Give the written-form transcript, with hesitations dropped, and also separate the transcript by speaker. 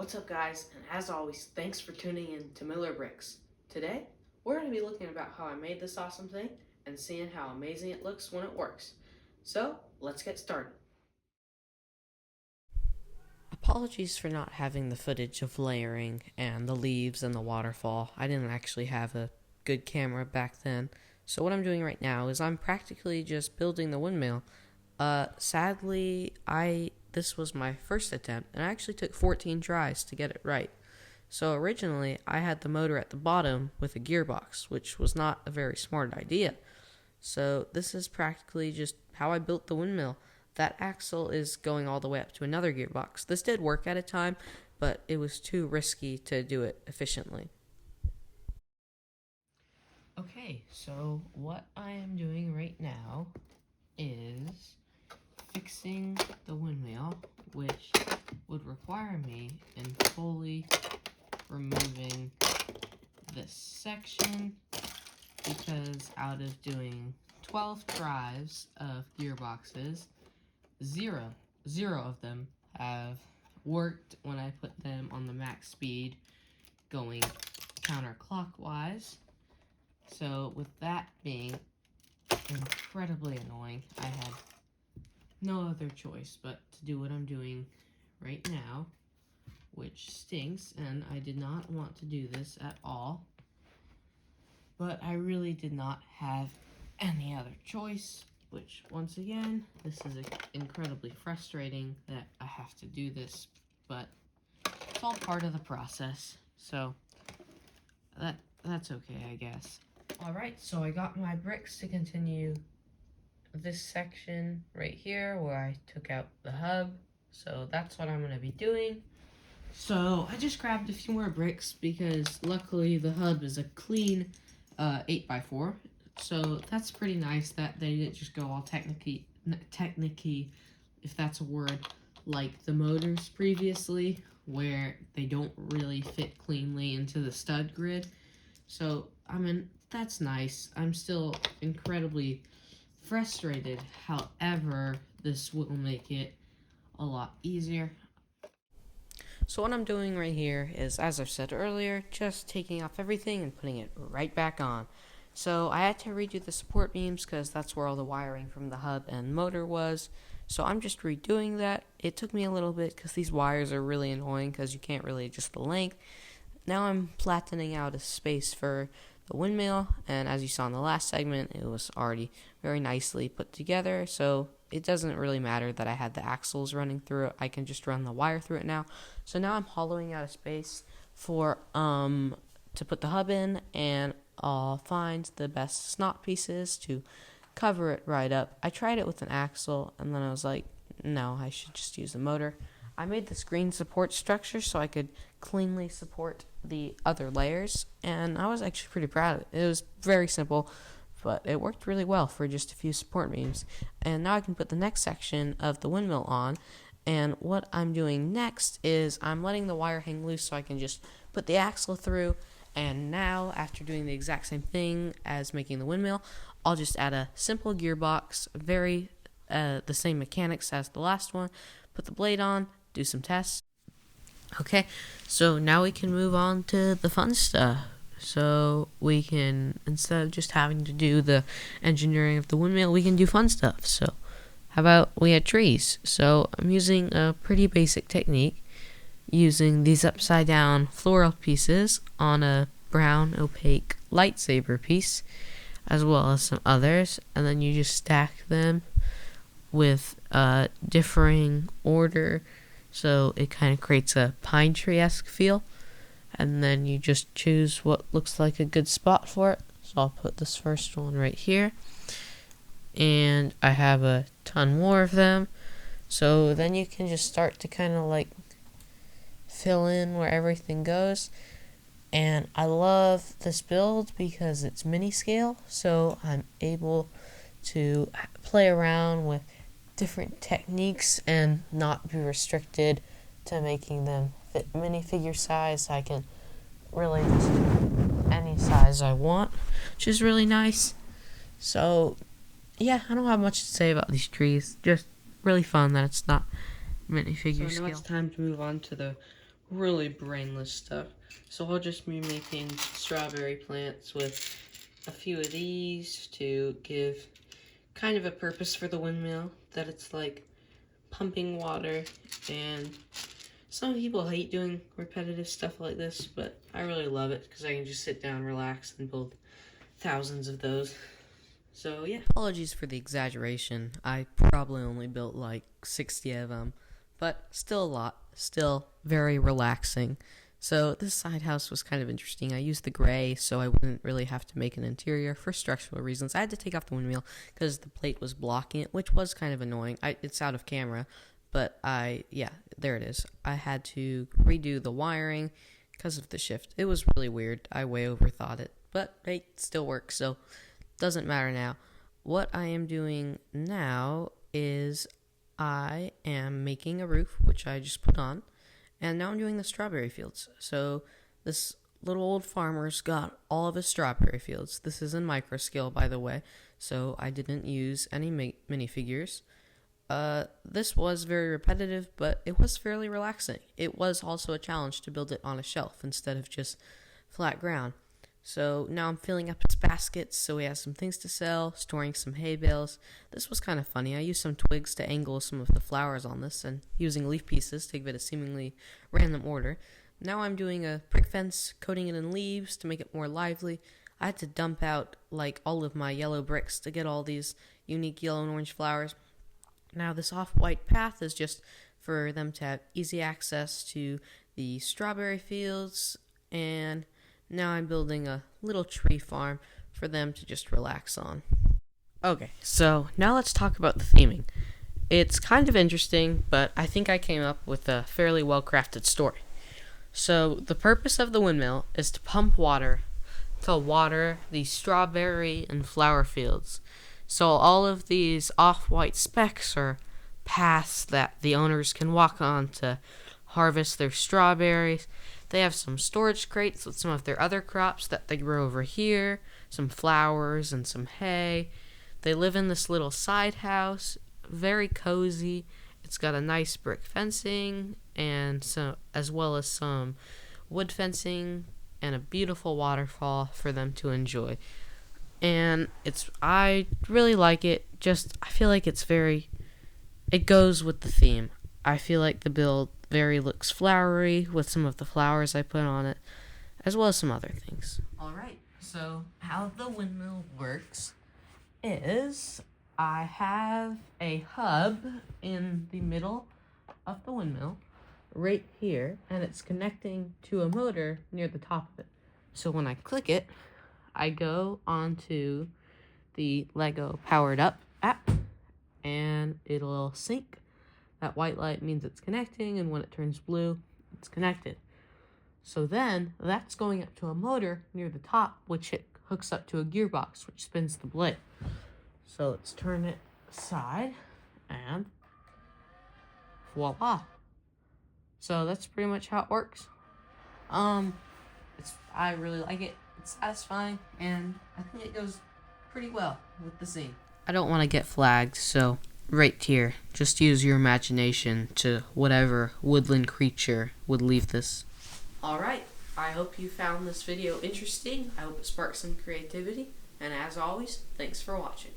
Speaker 1: What's up, guys? And as always, thanks for tuning in to Miller Bricks. Today, we're going to be looking about how I made this awesome thing and seeing how amazing it looks when it works. So, let's get started. Apologies for not having the footage of layering and the leaves and the waterfall. I didn't actually have a good camera back then. So what I'm doing right now is I'm practically just building the windmill. Sadly, this was my first attempt, and I actually took 14 tries to get it right. So originally, I had the motor at the bottom with a gearbox, which was not a very smart idea. So this is practically just how I built the windmill. That axle is going all the way up to another gearbox. This did work at a time, but it was too risky to do it efficiently. Okay, so what I am doing right now is fixing the windmill, which would require me in fully removing this section, because out of doing 12 tries of gearboxes, zero of them have worked when I put them on the max speed going counterclockwise. So with that being incredibly annoying, I had no other choice but to do what I'm doing right now, which stinks, and I did not want to do this at all, but I really did not have any other choice, which once again, this is incredibly frustrating that I have to do this, but it's all part of the process, so that's okay, I guess. Alright, so I got my bricks to continue this section right here where I took out the hub, so that's what I'm going to be doing. So I just grabbed a few more bricks because luckily the hub is a clean 8x4, so that's pretty nice that they didn't just go all technicky, if that's a word, like the motors previously, where they don't really fit cleanly into the stud grid. So, I mean, that's nice. I'm still incredibly frustrated. However, this will make it a lot easier. So what I'm doing right here is, as I've said earlier, just taking off everything and putting it right back on. So I had to redo the support beams because that's where all the wiring from the hub and motor was. So I'm just redoing that. It took me a little bit because these wires are really annoying because you can't really adjust the length. Now I'm flattening out a space for the windmill, and as you saw in the last segment, it was already very nicely put together, so it doesn't really matter that I had the axles running through it. I can just run the wire through it now. So now I'm hollowing out a space for to put the hub in, and I'll find the best snot pieces to cover it right up. I tried it with an axle, and then I was like, no, I should just use the motor. I made this green support structure so I could cleanly support the other layers, and I was actually pretty proud of it. It was very simple, but it worked really well for just a few support beams. And now I can put the next section of the windmill on, and what I'm doing next is I'm letting the wire hang loose so I can just put the axle through, and now, after doing the exact same thing as making the windmill, I'll just add a simple gearbox, the same mechanics as the last one, put the blade on, do some tests. Okay, so now we can move on to the fun stuff. So we can, instead of just having to do the engineering of the windmill, we can do fun stuff. So how about we add trees? So I'm using a pretty basic technique, using these upside down floral pieces on a brown opaque lightsaber piece, as well as some others, and then you just stack them with differing order, so it kind of creates a pine tree-esque feel, and then you just choose what looks like a good spot for it. So I'll put this first one right here, and I have a ton more of them, so then you can just start to kind of like fill in where everything goes. And I love this build because it's mini scale, so I'm able to play around with different techniques and not be restricted to making them fit minifigure size. I can really just do any size I want, which is really nice. So yeah, I don't have much to say about these trees. Just really fun that it's not minifigure scale. So now it's time to move on to the really brainless stuff. So I'll just be making strawberry plants with a few of these to give kind of a purpose for the windmill, that it's like pumping water. And some people hate doing repetitive stuff like this, but I really love it because I can just sit down, relax, and build thousands of those. So yeah. Apologies for the exaggeration. I probably only built like 60 of them, but still a lot. Still very relaxing. So this side house was kind of interesting. I used the gray so I wouldn't really have to make an interior for structural reasons. I had to take off the windmill because the plate was blocking it, which was kind of annoying. It's out of camera, but yeah, there it is. I had to redo the wiring because of the shift. It was really weird. I way overthought it, but it still works, so doesn't matter now. What I am doing now is I am making a roof, which I just put on, and now I'm doing the strawberry fields. So this little old farmer's got all of his strawberry fields. This is in micro scale, by the way, so I didn't use any minifigures. This was very repetitive, but it was fairly relaxing. It was also a challenge to build it on a shelf instead of just flat ground. So now I'm filling up his baskets so he has some things to sell, storing some hay bales. This was kind of funny. I used some twigs to angle some of the flowers on this and using leaf pieces to give it a seemingly random order. Now I'm doing a brick fence, coating it in leaves to make it more lively. I had to dump out like all of my yellow bricks to get all these unique yellow and orange flowers. Now this off-white path is just for them to have easy access to the strawberry fields, and now I'm building a little tree farm for them to just relax on. Okay, so now let's talk about the theming. It's kind of interesting, but I think I came up with a fairly well-crafted story. So the purpose of the windmill is to pump water to water the strawberry and flower fields. So all of these off-white specks are paths that the owners can walk on to harvest their strawberries. They have some storage crates with some of their other crops that they grow over here, some flowers and some hay. They live in this little side house, very cozy. It's got a nice brick fencing and as well as some wood fencing and a beautiful waterfall for them to enjoy. And I really like it. I feel like it goes with the theme. I feel like the build looks flowery with some of the flowers I put on it, as well as some other things. Alright, so how the windmill works is I have a hub in the middle of the windmill, right here, and it's connecting to a motor near the top of it. So when I click it, I go onto the LEGO Powered Up app, and it'll sync. That white light means it's connecting, and when it turns blue, it's connected. So then, that's going up to a motor near the top, which hooks up to a gearbox, which spins the blade. So let's turn it aside, and voila. So that's pretty much how it works. I really like it. It's satisfying, and I think it goes pretty well with the scene. I don't want to get flagged, so right here, just use your imagination to whatever woodland creature would leave this. Alright, I hope you found this video interesting. I hope it sparked some creativity. And as always, thanks for watching.